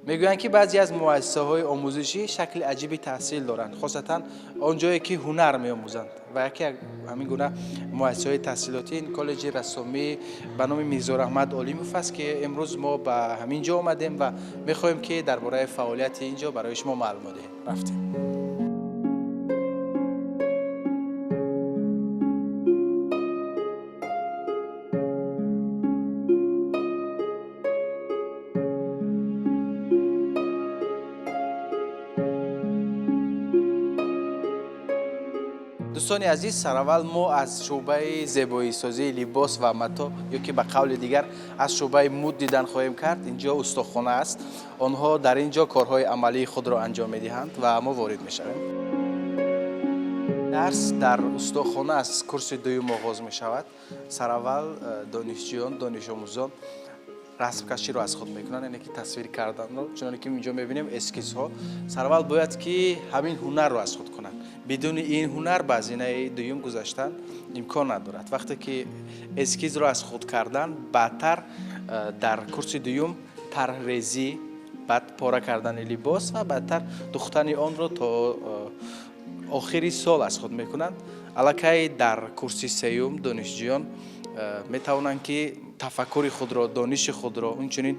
میگویند که بعضی از مؤسسه‌های آموزشی شکل عجیبی تحصیل دارند، خاصتا آنجایی که هنر می‌آموزند و یکی همین گونه مؤسسه‌های تحصیلاتی این کالج رسامی به نام میرزااحمد علیموف است که امروز ما به همین جا آمدیم و می‌خواهیم که درباره فعالیت اینجا برای شما معلومات دهیم. رفتیم. دوستان عزیز، سراول ما از شعبه زیبایی سازی لباس و متا یا که به قول دیگر از شعبه مد دیدن خواهیم کرد. اینجا استخوانه است. آنها در اینجا کارهای عملی خود را انجام می‌دهند و ما وارد می‌شویم. درس در استخوانه از کورس دوم آغاز می‌شود. سراول دانشجویان، دانش آموزان رسم کشی رو از خود میکنن، یعنی که تصویر کردن رو، چون که اینجا میبینیم اسکیز ها. سراول باید که همین هنر رو از خود کنن. بدون این هنر به هزینه دوم گذاشتن امکان ندارد. وقتی که اسکیز رو از خود کردن، بعدتر در کورس دوم طرحریزی، بعد پاره کردن لباس و بعدتر دوختن آن رو تا آخری سال از خود میکنند. الکی در کورس سوم دانشجویان میتوانند که تفکر خود را، دانش خود را، همچنین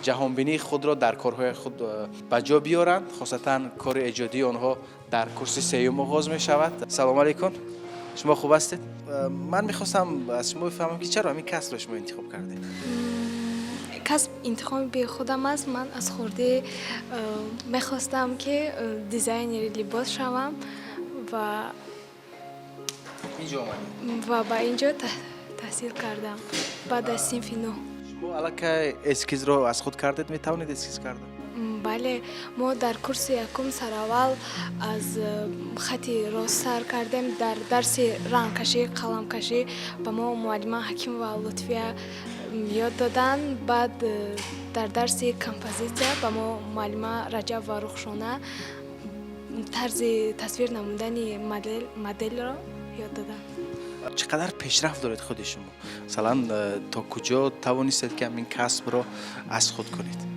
جهانبینی خود را در کارهای خود به جا بیارند. خاصتا کار ایجادی آنها در کورس سوم آغاز می شود. سلام علیکم، شما خوب هستید؟ من میخواستم از شما بفهمم که چرا همین کسب را شما انتخاب کردید؟ کسب انتخاب به خودم است. من از خورده میخواستم که دیزاینر لباس شوم و با اینجا تحصیل کردم بعد از صنف 9. شما الکی اسکیز رو از خود کردید؟ میتوانید اسکیز کردن؟ بله، ما در کورس یکم سراول از خطی راست سر کردیم. در درس رنگ کشی، قلم کشی به ما معلم حکیم و لطفیه یاد دادن. بعد در درس کمپوزیسیون به ما معلم رجب و رخشانه طرز تصویر نمودن مدل را یاد دادن. چقدر پیشرفت دارید خود شما؟ مثلا تا کجا توانستید که همین کسب را از خود کنید؟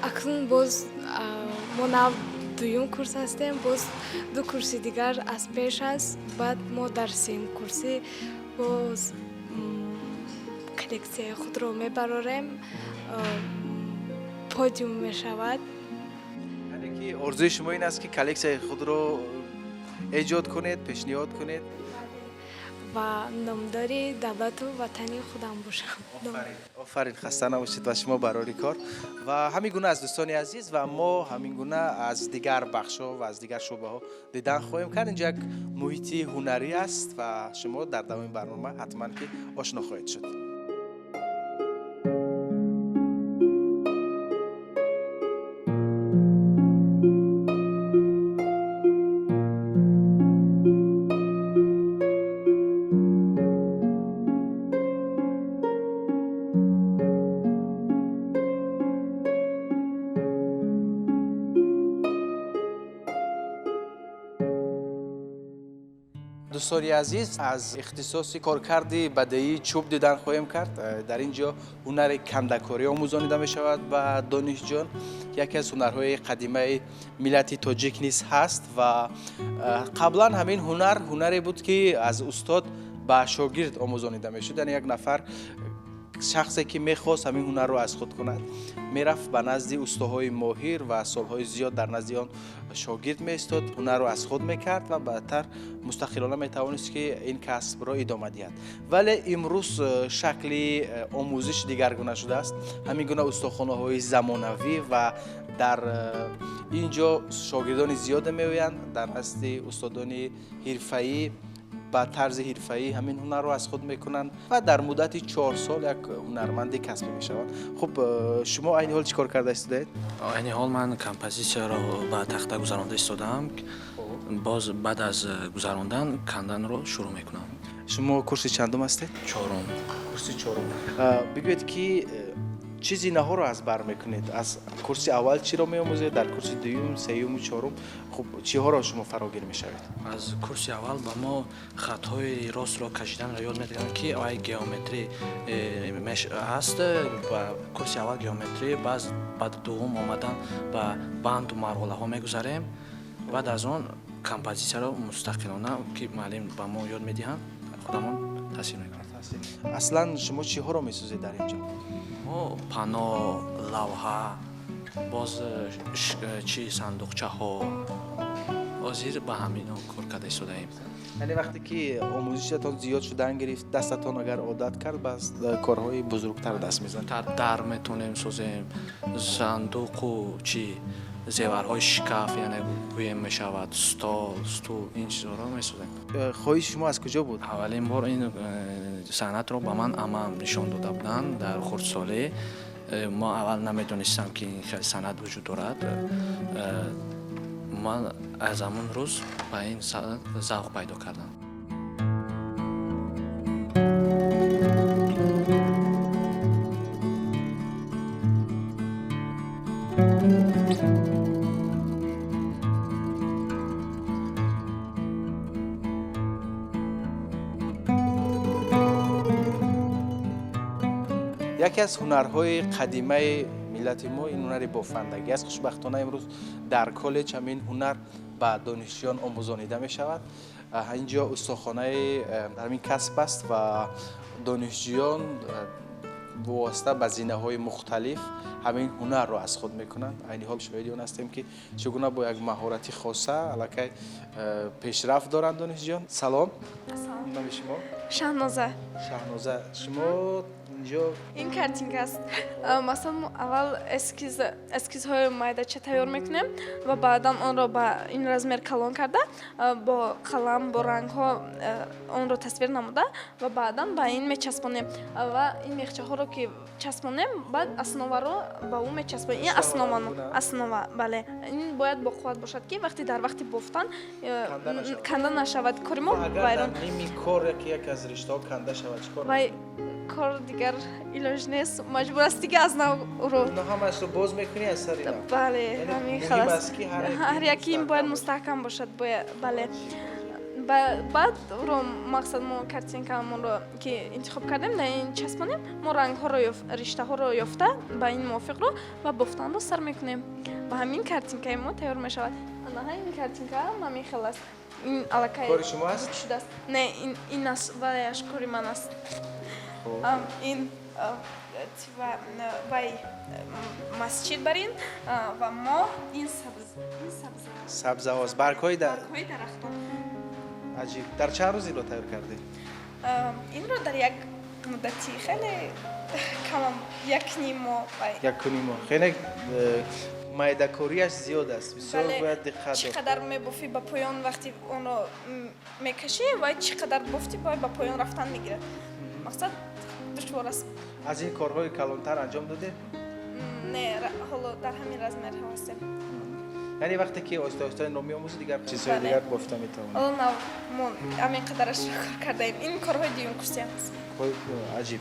اکنون باز ما نو دوم کورس هستیم، باز 2 کورس دیگر از پیش است. بعد ما در 3 کورسی باز کلکسی خود را میبراریم، پودیوم میشود. یعنی که آرزوی شما این است که کلکسی خود را ایجاد کنید، پیشنهاد کنید و نامداری دولت و وطنی خودم باشم. آفرین، خسته نباشید و شما برای کار. و همین گونه از دوستان عزیز و ما همین گونه از دیگر بخش‌ها و از دیگر شعبه‌ها دیدن خواهیم کرد. اینجا یک محیط هنری است و شما در ادامه برنامه حتما که آشنا خواهید شد. دوستان عزیز، از اختصاص کارکردی بدیعی چوب دیدن خواهیم کرد. در اینجا هنر کندکاری آموزانیده می شود و دانشجویان یکی از هنرهای قدیمی ملت تاجیک نیز هست و قبلا همین هنری بود که از استاد به شاگرد آموزانیده می شد. یعنی یک نفر شخصی که میخواست همین هنر رو از خود کند میرفت به نزد استادهای ماهر و سالهای زیاد در نزد آن شاگرد میستاد، هنر رو از خود میکرد و بعدتر مستقلانه میتوانست که این کسب را ادامه دهد. ولی امروز شکلی آموزش دیگرگونه شده است. همین گونه استخوانه های زمانوی و در اینجا شاگردان زیاد میآیند در نزد استادان حرفه‌ای با طرز حرفه‌ای همین هنر رو از خود میکنن و در مدت 4 سال یک هنرمند کسب میشوند. خب شما این حال چیکار کرده استید؟ این حال من کمپوزیسیا رو به تخته گذرانده استادم. باز بعد از گذراندن کندن رو شروع میکنم. شما کورس چندم هستید؟ 4م. کورس 4م. بگویید که چه زینه‌ها رو از بر میکنید؟ از کورس اول چی رو می‌آموزید؟ در کورس دوم، سوم و چهارم خب چی‌ها رو شما فراگیر می‌شوید؟ аз курси аввал ба мо хатҳои ростро кашиданро ёд медиҳанд ки ай геометрӣ аст. ба курси аввал геометрӣ ба дуввум омадан ба банду марҳилаҳо мегузарем. баъд аз он композитсияро мустақилона ки муаллим ба мо ёд медиҳанд худамон таҳсил мекунем. اصلا شما چی‌ها رو می‌سازید در اینجا؟ мо пано лавҳа боз чи сандуқчаҳо ҳозир ба ҳамино кор карда истодаем. یعنی وقتی که آموزشتان زیاد شدن گرفت دستتان اگر عادت کرد بس کارهای بزرگتر دست میزنید. дар метонем созем сандуқу чи зеварҳои шкаф яъне гӯем мешавад стол стул ин чизҳоро месозем. خواهش شما از کجا بود؟ аввалин бор ин санъатро ба ман амам нишон дода буданд дар хурдсолӣ. мо аввал намедонистам ки ин хел санъат вуҷуд дорад. ман аз ҳамон рӯз ба ин санъат завқ пайдо кардам. یکی از هنرهای قدیمی ملت ما این هنر بافندگی است. خوشبختانه امروز در کالج همین هنر به دانشجویان آموزانیده می شود. اینجا استخوانه در این کسب است و دانشجویان واسطه به زینه‌های مختلف همین هنر رو از خود میکنند. این حال شاهد آن هستیم که چگونه با یک مهارت خاصه الکی پیشرفت دارند دانشجویان. سلام. نام شما؟ شهنازه. شهنازه. شما اینجا این کارتینگ است. مثلا اول اسکیزهای مایداچه تیار میکنیم و بعدا آن را با این رزمر کلان کرده با قلم با رنگ ها آن را تصویر نموده و بعدا با این میچسبانیم و این میخچه ها رو که چسبانیم بعد اسنوه رو با اون میچسبانیم. این اسنوه بله این باید با قوت باشد که وقتی در وقتی بافتن کنده نشود. کاری ما اگر در نیمی کار یک از رشته ها کنده شود چیکار؟ کار دیگر ایلاج نیست مجبور است دیگه از نو رو نه هم از رو باز میکنی از سر اینا. بله همین خلاص هر یکی این باید مستحکم باشد بله. بعد رو مقصد ما کارتینکمون رو که انتخاب کردیم نه این چسبانیم ما رنگ ها رو رشته ها رو یافته با این موافق رو و بافتن رو سر میکنیم و همین کارتینکای ما تیار میشود. نه این کارتینکا همین خلاص این الکای کار شما است؟ نه این است ولی اشکاری من است. این بای مسجد برین و ما این سبز هاست. برگ‌های درختان. عجیب. در چند روز این رو تیار کردی؟ این رو در یک مدتی خیلی کم یک نیم ماه. خیلی مایده‌کاریش زیاد است. بسیار باید دقت داشت. چقدر می‌بافی با پایان وقتی اون رو میکشی و چقدر بافتی باید با پایان رفتن میگیره. مقصد دشوار است. از این کارهای کلانتر انجام داده؟ نه حالا در همین رزمر هستیم. یعنی وقتی که آهسته آهسته این رو می‌آموزی دیگر چیزهای دیگر بافته می‌توانی. حالا نه ما همین قدرش رو کار کردیم. این کارهای دیون کورسی است. عجیب.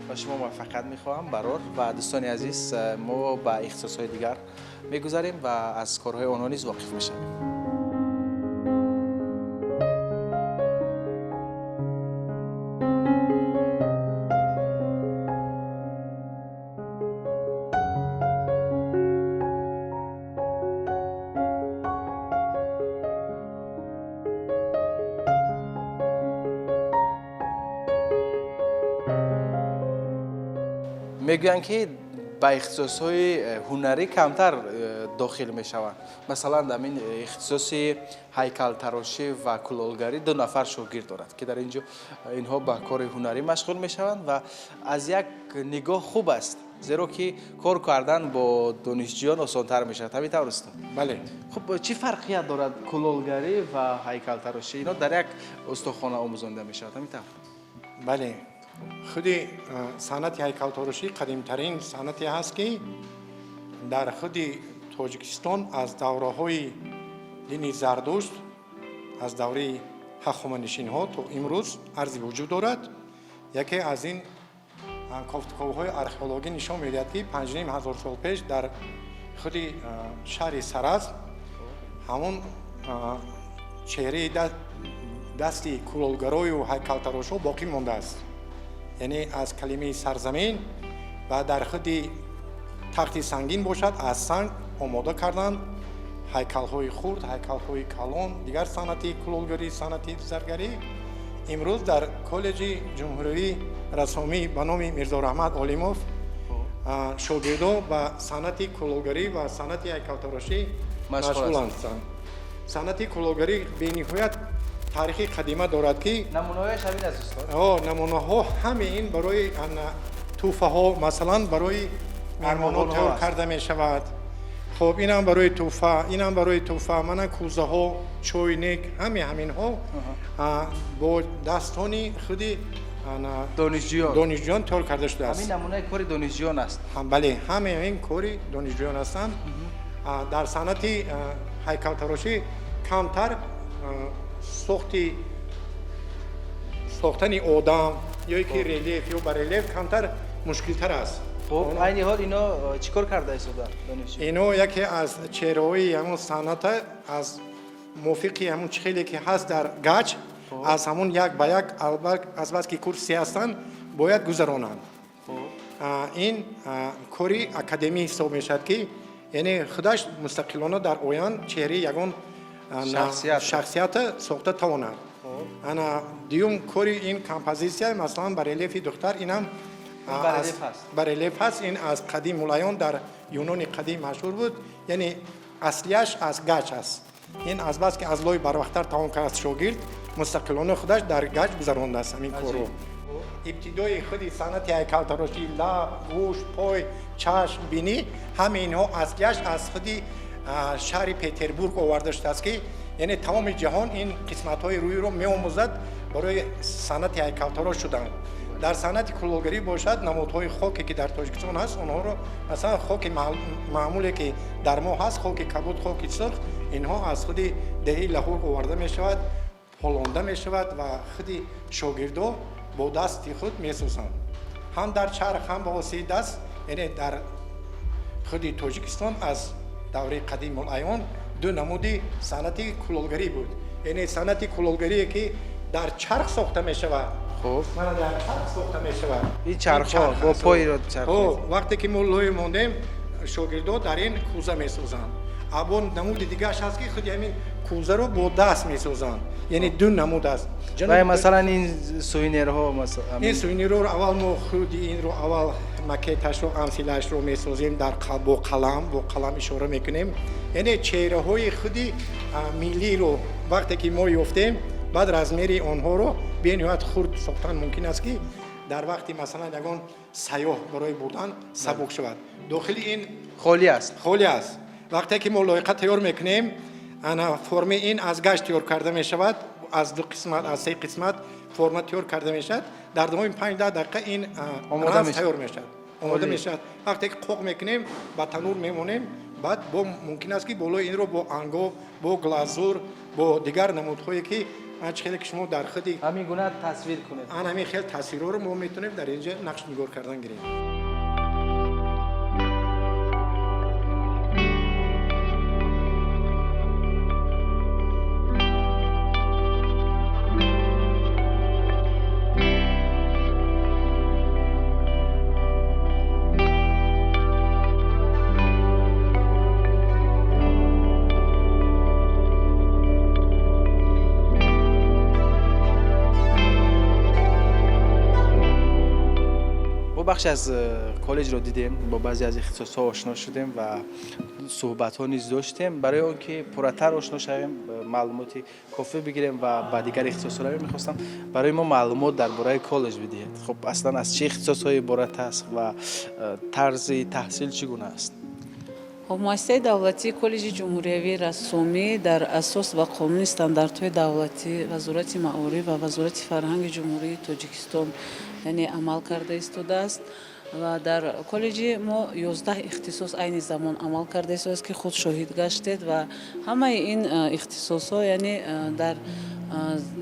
و شما موفقیت می‌خواهم برار و دوستان عزیز ما با اختصاص‌های دیگر می‌گذاریم و از کارهای آنها نیز واقف می‌شویم. میگویند که با اختصاص‌های هنری کمتر داخل می‌شوند. مثلا در این اختصاص هیکل تراشی و کلالگری 2 نفر شاگرد دارد که در اینجا اینها با کار هنری مشغول می‌شوند و از یک نگاه خوب است زیرا که کار کردن با دانشجویان آسان‌تر می‌شود. همین طور است؟ بله. خب چه فرقیت دارد کلالگری و هیکل تراشی؟ اینا در یک استخوانه آموزانده می‌شود. همین طور؟ بله. خودی صنعت هیکل‌تراشی قدیم‌ترین صنعتی هست که در خود تاجیکستان از دوره‌های دین زردشت از دوره هخامنشی‌ها تا امروز عرضی وجود دارد. یکی از این кофтуковҳои археологӣ нишон медиҳад, ки 5000 сол пеш дар худи шаҳри Сараз ҳамон чеҳраи дасти кулолгарою ҳайкалтарошо боқӣ мондааст. яъне аз калимаи сарзамин ва дар худи тахти сангин бошад, аз санг омода карданд ҳайкалҳои хурд, ҳайкалҳои калон, дигар санъати кулолгарӣ, санъати заргарӣ. имрӯз дар коллеҷи ҷумҳуриявии рассомӣ ба номи Мирзораҳмат Олимов шогирдо ба санъати кулолгарӣ ва санъати ҳайкалтарошӣ машғуланд. санъати кулолгарӣ бениҳоят таърихи қадима дорад, ки намунаҳояш ҳамин аст устод. намунаҳо ҳаме ин барои тӯҳфаҳо, масалан барои меҳмонон тайёр карда мешавад. хоб инам барои тӯҳфа, инам барои тӯҳфа, манан кӯзаҳо, чойник, ҳаминҳо бо дастҳони худи донишҷӯён тайёр карда шудааст. ҳамин намунаи кори донишҷӯён аст. бале, ҳамин кори донишҷӯён ҳастанд. дар санъати ҳайкалтарошӣ камтар сохтани одам ё ки релеф ё барелеф камтар мушкилтар аст. хуб, айни ҳол ино чӣ кор карда истода донишҷӯ? ино яке аз чеҳраҳои ҳамон санъата, аз мувофиқи ҳамон чихеле ки ҳаст дар гач, аз ҳамон як ба як албаски курси ҳастанд бояд гузаронанд. ин кори академӣ ҳисоб мешавад, ки яъне худаш мустақилона дар оянд чеҳраи ягон шахсията сохта тавонад. дуюм кори ин композитсия, масалан барелефи духтар, инам барелеф ҳаст. ин аз қадим мулаён дар юнони қадим машҳур буд, яъне аслияш аз гач аст. ин азбаски аз лои барвақтар тавон кард шогирд мустақилона худаш дар гач гузарондааст ҳамин корро. ибтидои худи санъати ҳайкалтарошӣ, лаб, гӯшт, пой, чашм, бинӣ, ҳама инҳо аслияш аз худи шаҳри Петербург оварда шудааст, ки яъне тамоми ҷаҳон ин қисматҳои рӯиро меомӯзад барои санъати ҳайкалтарош шуданд. дар санъати кулолгарӣ бошад намудҳои хоке ки дар Тоҷикистон ҳаст, онҳоро масалан хоки маъмуле ки дар мо ҳаст, хоки кабуд, хоки сурх, инҳо аз худи деҳаи Лаҳор оварда мешавад, ҳолонда мешавад ва худи шогирдо бо дасти худ месозанд. ҳам дар чарх, ҳам ба воситаи даст, яъне дар худи Тоҷикистон аз давраи қадимул аён ду намуди санъати кулолгарӣ буд. яъне санъати кулолгарие ки дар чарх сохта мешавад. мана дар чарх сохта мешавад. ин чархҳо бо пойро чархҳо. вақте ки мо лои мондем, шогирдо дар ин кӯза месозанд. або намуди дигааш ҳаст, ки худи ҳамин кӯзаро бо даст месозанд. яъне ду намуд аст. ва масалан ин сувенирҳо, ин сувенирҳоро аввал мо худи инро аввал макеташро, амсилаашро месозем, бо қалам ишора мекунем. яъне чеҳраҳои худи миллиро вақте ки мо ёфтем, баъд размери онҳоро бениҳоят хурд сохтан мумкин аст, ки дар вақти масалан ягон сайёҳ барои бурдан сабук шавад. дохили ин холӣ аст. вақте ки мо лоиқа тайёр мекунем, формаи ин аз гач тайёр карда мешавад, аз ду қисмат, аз се қисмат форма тайёр карда мешавад. дар давоми 5-10 дақиқа ин рамз тайёр мешавад, омода мешавад. вақте ки қоқ мекунем, ба танур мемонем, баъд мумкин аст ки болои инро бо ангов, бо глазур, бо дигар намудҳое ки чихеле ки шумо дар худи ҳамин гуна тасвир кунед. ҳамин хел тасвирҳоро мо метавонем дар инҷа нақш нигор кардан гирем. бахши аз коллеҷро дидем, бо баъзе аз ихтисосҳо ошно шудем ва суҳбатҳо низ доштем. барои он ки пурратар ошно шавем, маълумоти кофӣ бигирем ва ба дигар ихтисосҳо равем, мехостам барои мо маълумот дар бораи коллеҷ бидиҳед. хуб, аслан аз чӣ ихтисосҳое иборат аст ва тарзи таҳсил чӣ гуна аст? муассисаи давлатии коллеҷи ҷумҳуриявии рассомӣ дар асос ва қонуни стандартҳои давлатӣ вазорати маориф ва вазорати фарҳанги ҷумҳурии Тоҷикистон яъне амал карда истодааст ва дар коллеҷи мо 11 ихтисос айни замон амал карда истодааст, ки худ шоҳид гаштед ва ҳамаи ин ихтисосҳо яъне дар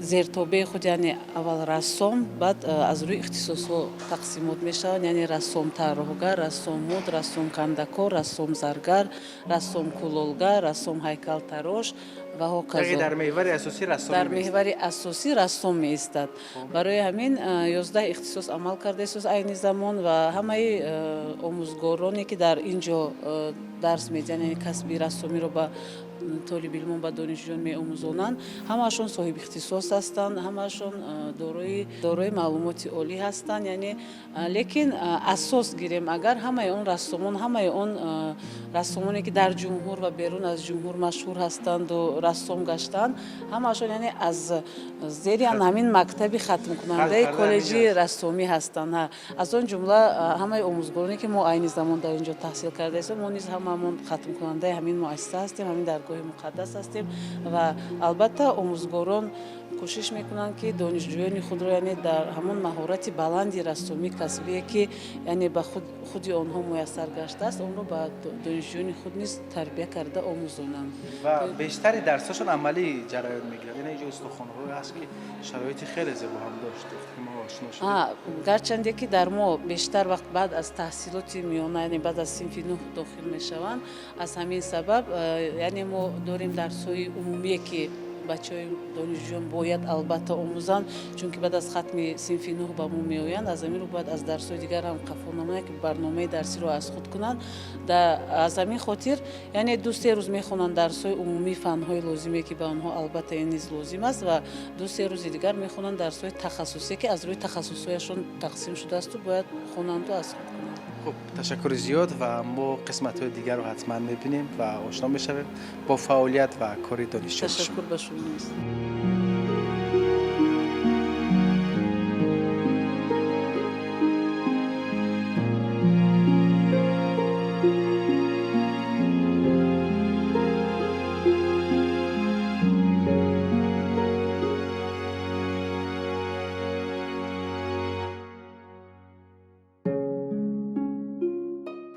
зертобаи худ яъне аввал рассом баъд аз рӯи ихтисосҳо тақсимот мешаванд, яъне рассом тарроҳгар, рассом муд, рассом кандакор, рассом заргар, рассом кулолгар, рассом ҳайкалтарош ва ҳоказо. дар меҳвари асосӣ рассом дар меҳвари асосӣ рассом меистад. Барои ҳамин 11 ихтисос амал кардаистод айни замон ва ҳамаи омӯзгороне ки дар ин ҷо дарс медиҳанд, яъне касби рассомиро ба толибилмон ба донишҷӯён меомӯзонанд, ҳамаашон соҳиби ихтисос ҳастанд, ҳамаашон дорои маълумоти олӣ ҳастанд, яъне лекин асос гирем агар ҳамаи он рассомон, ҳамаи он рассомоне ки дар ҷумҳур ва берун аз ҷумҳур машҳур ҳастанду рассом гаштанд, ҳамаашон яъне аз зери ҳамин мактаби хатмкунандаи коллеҷи рассомӣ ҳастанд. Аз он ҷумла ҳамаи омӯзгороне ки мо айни замон дар ин ҷо таҳсил кардаистем, мо низ ҳамаамон хатмкунандаи ҳамин муассиса ҳастем, ҳамин даргоҳи муқаддас ҳастем ва албатта омӯзгорон кӯшиш мекунанд ки донишҷӯёни худро яъне дар ҳамон маҳорати баланди рассомӣ касбие ки яъне ба худи онҳо муяссар гаштааст, онро ба донишҷӯёни худ низ тарбия карда омӯзонанд. ва бештари дарсҳошон амалӣ ҷараён мегирад. Яъне инҷо устухонҳое ҳаст ки шароити хеле зебо ҳам дошт. Мо ошно шудем. гарчанде ки дар мо бештар вақт баъд аз таҳсилоти миёна, яъне баъд аз синфи 9 дохил мешаванд, аз ҳамин сабаб яъне мо дорем дарсҳои умумие ки бачаҳои донишҷӯён бояд албатта омӯзанд, чунки баъд аз хатми синфи 9 ба мо меоянд, аз ҳамин рӯ бояд аз дарсҳои дигар ҳам қафо намоянд ки барномаи дарсиро аз худ кунанд. Аз ҳамин хотир яъне 2-3 рӯз мехонанд дарсҳои умумии фанҳои лозиме ки ба онҳо албатта ин низ лозим аст ва 2-3 рӯзи дигар мехонанд дарсҳои тахассусие ки аз рӯи тахассусҳояшон тақсим шудаасту бояд хонанду аз худ кунанд. خب تشکر زیاد و ما قسمت‌های دیگر رو حتما می‌بینیم و آشنا می‌شویم با فعالیت و کار دانشجویان شما. تشکر به شما.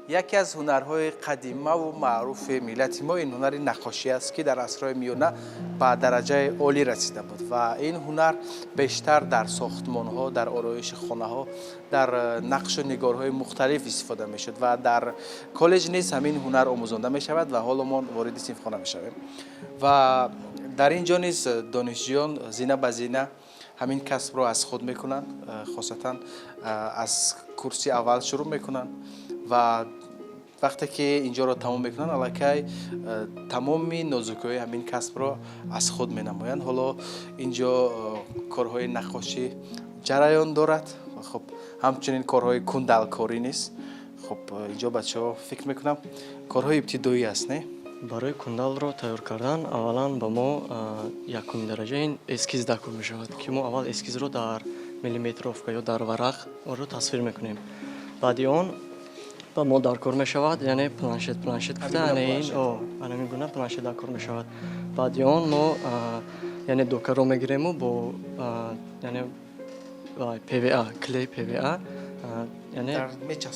یکی از هنرهای قدیمی و معروف ملت ما این هنر نقاشی است که در عصرهای میانه به درجه عالی رسیده بود و این هنر بیشتر در ساختمان‌ها، در آرایش خانه‌ها، در نقش و نگارهای مختلف استفاده می‌شد و در کالج نیز همین هنر آموزانده می‌شود و حالا ما وارد صنفخانه می‌شویم و در اینجا نیز دانشجویان زینه به زینه همین کسب رو از خود میکنن، خاصتا از کورس اول شروع میکنن و وقتی که اینجا رو تمام میکنن الکی تمامی نازکی‌های همین کسب رو از خود مینمایند. حالا اینجا کارهای نقاشی جریان دارد و خب همچنین کارهای کندلکاری نیست. خب اینجا بچه‌ها فکر میکنم کارهای ابتدایی است نه؟ برای کندل رو تیار کردن اولا با ما یکمین درجه این اسکیز دکور می شود که ما اول اسکیز رو در میلیمترافکا یا در ورق رو تصویر میکنیم. بعد اون با ما دکور می شود، یعنی پلانشت گفته همین گونه پلانشت دکور می شود. بعد اون ما یعنی دوکر رو میگیریم و با یعنی PVA کلی PVA یعنی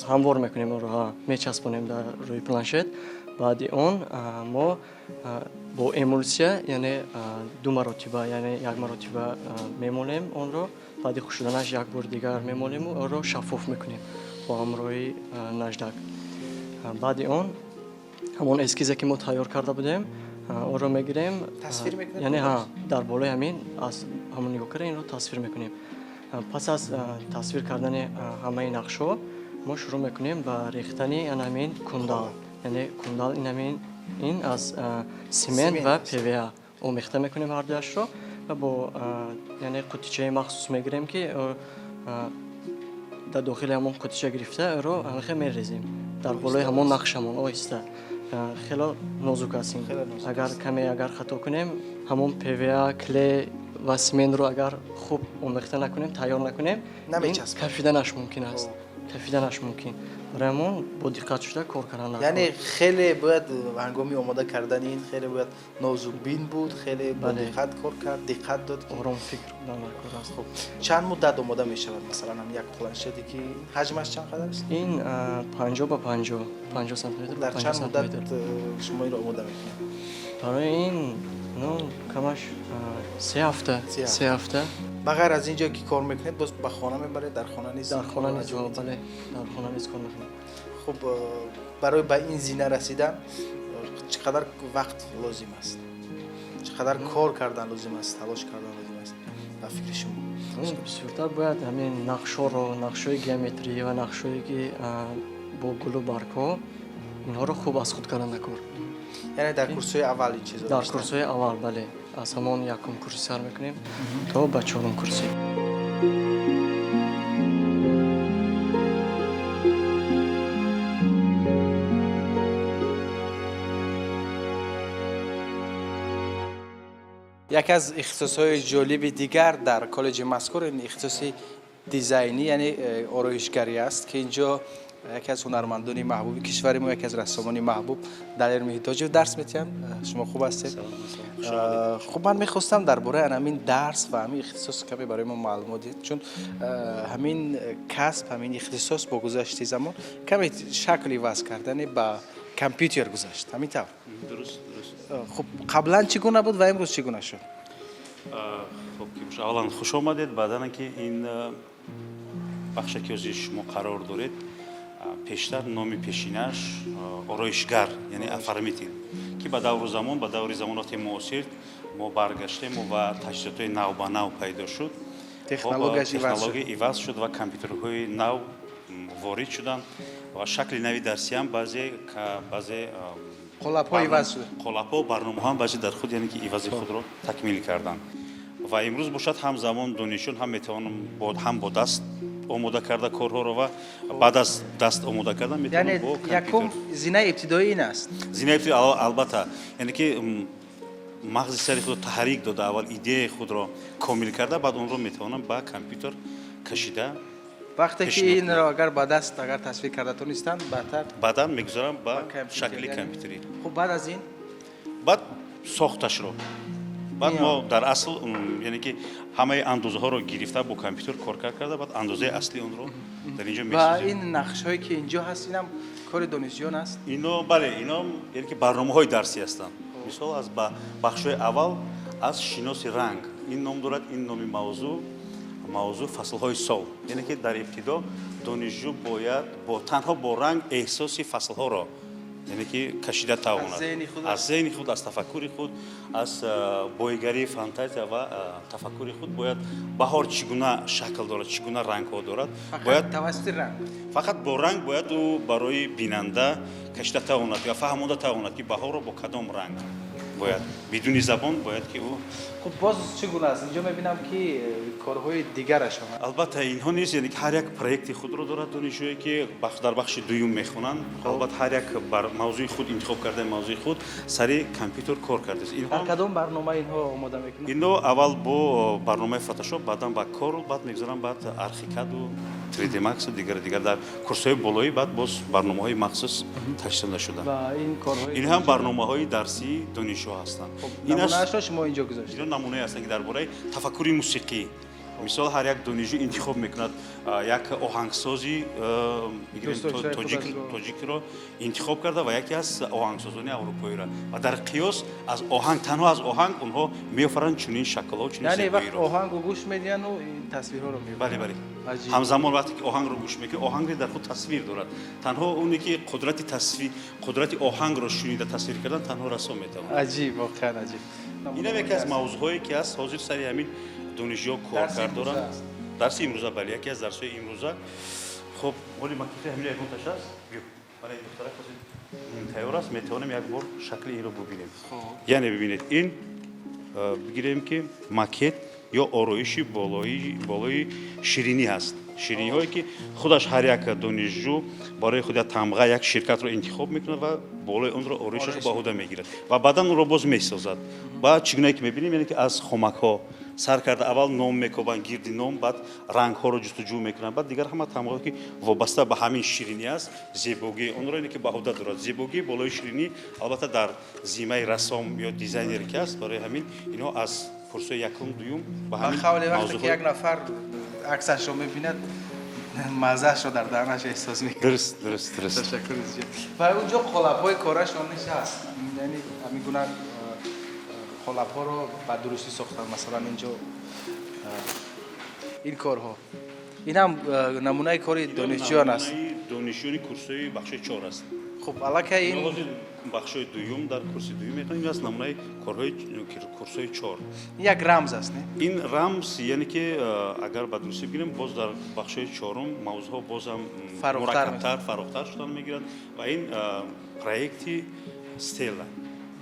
هموار میکنیم رو میچسبونیم در روی پلانشت. بعد اون ما با امولسیا یعنی 2 مرتبه یعنی 1 مرتبه میمالیم اون رو، بعد خوش شدنش یک بار دیگر میمالیم و اون رو شفاف میکنیم با همراه نجدک. بعد اون همون اسکیزی که ما تیار کرده بودیم اون رو میگیریم تصویر میکنیم، یعنی در بالای همین از همون نگاه کردن این رو تصویر میکنیم. پس از تصویر کردن همه نقش‌ها ما شروع میکنیم با ریختن همین کندال، یعنی کندال این از سیمنت و PVA آمیخته میکنیم هر دوش رو و با یعنی قطیچه مخصوص میگیریم که در داخل همون قطیچه گرفته رو همه میریزیم در بالای همون نقشمون آهسته. خیلی نازک هستیم. اگر خطا کنیم همون PVA کلی و سیمنت رو اگر خوب آمیخته نکنیم، تیار نکنیم، کشیدنش ممکن است. کشیدنش ممکن. برای همون با دقت شده کار کردن. یعنی خیلی باید هنگامی آماده کردن این خیلی باید نازک بین بود، خیلی با دقت کار کرد، دقت داد که آرام فکر کردن کار است. خب چند مدت آماده می شود مثلا هم یک پلانشتی که حجمش چند قدر است؟ این 50 به 50 سانتی متر. در چند مدت شما این رو آماده میکنید؟ برای این Ну, камаш 3 ҳафта. 3 ҳафта. ба ғайр аз инҷо ки кор мекунед боз ба хона мебаред, дар хона низ? Дар хона низ, бале, дар хона низ кор мекунам. хуб барои ба ин зина расидан чӣ қадар вақт лозим аст, чӣ қадар кор кардан лозим аст, талош кардан лозим аст ба фикри шумо? Бисёртар бояд ҳамин нақшҳоро, нақшҳои геометрӣ ва нақшҳое ки бо гулу баргҳо, инҳоро хуб аз худ кардан кор. яъне дар курсҳои аввал ин чизо Дар курсҳои аввал, бале, аз ҳамон якум курси сар мекунем то ба чорум курсӣ. яке аз ихтисосҳои ҷолиби дигар дар коллеҷи мазкур ин ихтисоси дизайнӣ, яъне ороишгарӣ аст ки инҷо яке аз ҳунармандони маҳбуби кишвари мо, яке аз рассомони маҳбуб Далер Меҳдоҷев дарс медиҳанд. Шумо хуб ҳастед? хуб ман мехостам дар бораи ҳамин дарс ва ҳамин ихтисос каме барои мо маълумот диҳед, чун ҳамин касб, ҳамин ихтисос бо гузашти замон каме шакли вазъ кардани ба компютер гузашт. ҳамин тавр? Дуруст. хуб қаблан чӣ гуна буд ва имрӯз чӣ гуна шуд? Хуб, аввалан хуш омадед. Баъдан ки ин бахше ки ҳозир шумо қарор доред, пештар номи пешинаш ороишгар, яъне оформитель, ки ба давру замон, ба даври замоноти муосир мо баргаштем ва таҷҳизотҳои нав ба нав пайдо шуд. Технология иваз шуд ва компютерҳои нав ворид шуданд ва шакли нави дарсиам баъзе қолабҳо иваз шуд. қолабҳо барномаҳоам баъзе дар худ яъне ки ивази худро такмил карданд. ва имрӯз бошад ҳам замон донишҷӯён ҳам метавонам ҳам бо даст омода карда корҳоро ва баъд аз даст омода кардан метавонам бо компютер. Якум зинаи ибтидоӣ ин аст. Зинаи ибтидоӣ албатта, яъне ки мағзи сари худро таҳрик дода, аввал идеяи худро комил карда, баъд онро метавонам ба компютер кашида. вақте ки инро агар ба даст агар тасвир карда тонистанд баъдан мегузарам ба шакли компютерӣ. хуб баъд аз ин баъд сохташро баъд мо дар асл яъне ки ҳамаи андозаҳоро гирифта бо компютер кор карда, баъд андозаи асли онро дар инҷо ва месозем. ин нақшҳое ки инҷо ҳаст инам кори донишҷӯён аст? Ино бале, ино яъне ки барномаҳои дарсӣ ҳастанд. Мисол аз ба бахшҳои аввал аз шиноси ранг ин ном дорад, ин номи мавзӯъ фаслҳои сол, яъне ки дар ибтидо донишҷӯ бояд танҳо бо ранг эҳсоси фаслҳоро яъне ки кашида тавонад аз зеҳни худ, аз тафаккури худ, аз боигарии фантазия ва тафаккури худ бояд баҳор чӣ гуна шакл дорад, чӣ гуна рангҳо дорад, бояд тавассути ранг фақат бо ранг бояд ӯ барои бинанда кашида тавонад ва фаҳмода тавонад ки баҳорро бо кадом ранг бояд, бидуни забон бояд ки ӯ. хуб боз чӣ гуна аст? инҷо мебинам ки корҳои дигарашон аст. албатта инҳо низ яъне ки ҳар як проекти худро дорад донишҷӯе ки дар бахши дуюм мехонанд. албатта ҳар як бар мавзӯи худ интихоб кардани мавзӯи худ сари компютер кор кардааст. дар кадом барнома инҳо омода мекунанд? инҳо аввал бо барномаи фотошоп, баъдан ба Corel, баъд мегузарам баъд Archicad, 3D Max дигар дар курсҳои болоӣ баъд боз барномаҳои махсус ташкил дода шуданд. ва ин корҳои ин ҳам барномаҳои дарсии донишҷӯ ҳастанд. намунаашро шумо инҷо гузоштед. ино намунаи ҳастанд ки дар бораи тафаккури мусиқӣ. мисол ҳар як донишҷӯ интихоб мекунад як оҳангсози тоҷикро интихоб карда ва яке аз оҳангсозони аврупоиро ва дар қиёс аз оҳанг, танҳо аз оҳанг онҳо меофаранд чунин шаклҳо, чунин яъне вақт зебоиро. оҳангро гӯш медиҳанд ӯ тасвирҳоро бале бале, Аҷиб. ҳамзамон вақте ки оҳангро гӯш мекунӣ, оҳангро дар худ тасвир дорад. Танҳо оне ки қудрати оҳангро шунида тасвир кардан танҳо рассом метавонад. аҷиб, воқеан аҷиб. инам яке аз мавзӯъҳое ки ҳаст ҳозир сари ҳамин донишҷӯ кор кардоранд. дарси имрӯза, бале, яке аз дарсҳои имрӯза. хуб, оли мактаби ҳамин ягонташ аст. биё, мана ин духтарак ҳозир тайёр аст, метавонем як бор шакли инро бубинем. яъне бибинед, ин бигирем ки макет ё ороиши болои ширинӣ ҳаст. шириниҳое ки худаш ҳар як донишҷӯ барои худ тамға як ширкатро интихоб мекунад ва болои онро ороишашро ба ӯҳда мегирад ва баъдан онро боз месозад. баъд чӣ гунае ки мебинем, яъне ки аз хомакҳо сар карда аввал ном мекобанд, гирди ном, баъд рангҳоро ҷустуҷӯ мекунанд, баъд дигар ҳама тамғое ки вобаста ба ҳамин ширинӣ аст, зебогии онро яъне ки ба ӯҳда дорад. зебогии болои ширинӣ албатта дар зимаи рассом ё дизайнере ки аст, барои ҳамин инҳо аз курсҳои якум, дуюм ба ҳамин хавле вақте ки мавзӯъҳо. як нафар аксашро мебинад маззаашро дар даҳанаш эҳсос мекунад. дуруст. ташаккур зиёд. ва унҷо қолабҳои корашон низ ҳаст, яъне ҳамин гуна قالب‌ها رو به درستی ساختن. مثلا اینجا این کارها، این هم نمونه کار دانشجویان است. دانشجویان کورس‌های بخش 4 است. خب الکی این بخش دوم در کورس دوم می‌خوام. این است نمونه کارهای کورس‌های 4. یک رمز است نه؟ این رمز یعنی که اگر به درستی بگیریم باز در بخش 4 موضوعها باز هم مرکب‌تر فراختر شدن میگیرند و این پروژه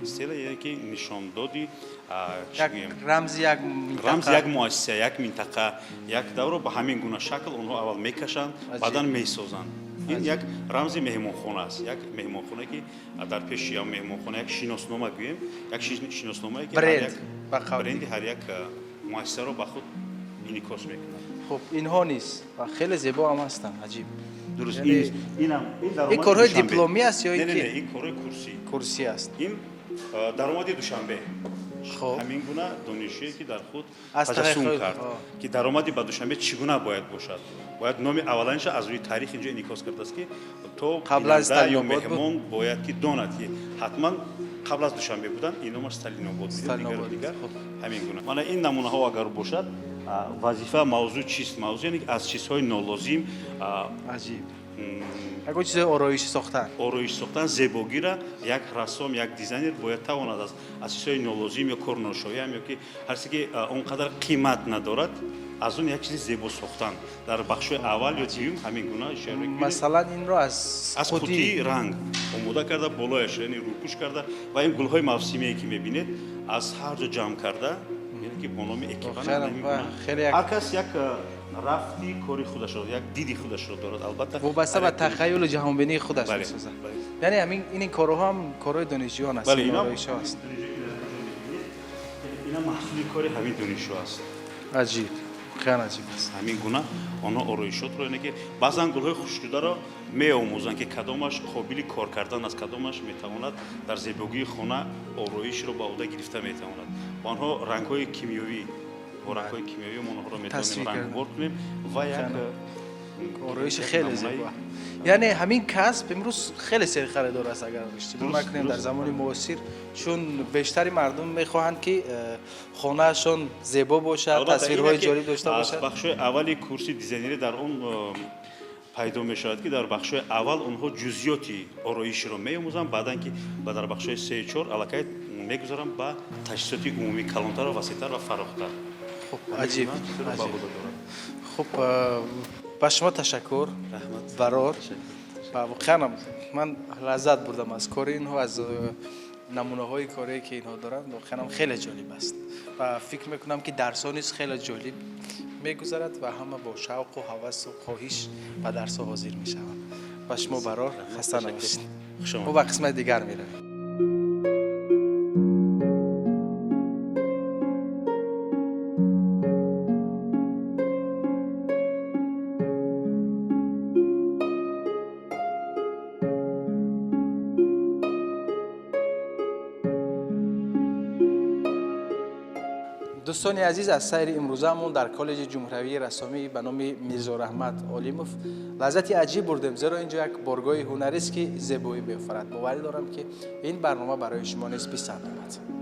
استیلا یعنی که نشان دادی رمز یک مؤسسه، یک منطقه، یک دوره به همین گونه شکل اونها اول میکشند بعداً میسازند. این یک رمز مهمانخانه است. یک مهمانخانه که در پیش یا مهمانخانه یک شناسنامه گوییم، یک شناسنامه که برند هر یک مؤسسه رو به خود انعکاس میکنه. خب اینها نیست و خیلی زیبا هم هستن. عجیب. درست. این کارهای دیپلمی است یا نه این کارهای کورسی است. این درآمد دوشنبه. خب همین گونه دانشجویی که در خود تجسم کرد که درآمدی به دوشنبه چگونه باید باشد. باید نام اولانش از روی تاریخ اینجا انعکاس کرده است که تو قبل از یا مهمان باید که داند که حتما قبل از دوشنبه بودن این نامش استالینوباد دیگر همین گونه. مانا این نمونه ها اگر باشد وظیفه موضوع چیست؟ موضوع یعنی از چیزهای نالازم عجیب اگه چیز آرایشی ساختن زیبایی را یک رسام یک دیزاینر باید تواند از چیزهای نالازم یا کارناشایان یا که هر چیزی که اونقدر قیمت ندارد از اون یک چیز زیبا ساختن در بخش اول یا دوم همین گونه اشاره می‌کنیم. مثلا این رو از قوطی رنگ آماده کرده بالایش یعنی روپوش کرده و این گل‌های موسمی که می‌بینید از هر جا جمع کرده یعنی که با نام اکیپمنت خیلی هر کس یک رفتی کاری خودش رو یک دیدی خودش رو دارد البته وابسته به تخیل و جهانبینی خودش می‌سازه. یعنی همین این کارها هم کارهای دانشجویان است. بله اینا آرایش‌ها است. اینا محصول کاری همین دانشجو است. عجیب خیلی عجیب است. همین گونه آنها آرایشات رو اینه که بعضا گل‌های خوش‌شده را می‌آموزند که کدامش قابل کار کردن است، کدامش می‌تواند در زیبایی خانه آرایش رو به عهده گرفته می‌تواند. با آنها رنگ‌های کیمیایی با رنگ‌های کیمیایی آنها رو می‌توانیم رنگ‌آور کنیم و یک آرایش خیلی زیبا. یعنی همین کسب امروز خیلی سر خریدار است اگر اشتباه نکنیم در زمان معاصر، چون بیشتری مردم می‌خواهند که خانه‌شان زیبا باشد، تصویرهای جالب داشته باشد. بخش اول کورس دیزاینری در اون پیدا می‌شود که در بخش اول اونها جزئیاتی آرایش رو می‌آموزند، بعداً که در بخش 3 4 الکی می‌گذارند با تجهیزات عمومی کلانتر و وسیع‌تر و فراختر. خب عجیب. خب با شما تشکر برار و واقعا من لذت بردم از کار اینها، از نمونه های کاری که اینها دارند. واقعا خیلی جالب است و فکر میکنم که درس ها نیز خیلی جالب میگذرد و همه با شوق و هوس و خواهش به درس ها حاضر میشوند. با شما برار خسته نباشید. ما به قسمت دیگر میرویم. دوستان عزیز، از سیر امروزمون در کالج جمهوری رسامی به نام میرزا رحمت علیموف لذتی عجیب بردیم، زیرا اینجا یک بارگاه هنری است که زیبایی می‌آفرد. باور دارم که این برنامه برای شما نیز پسند آمد.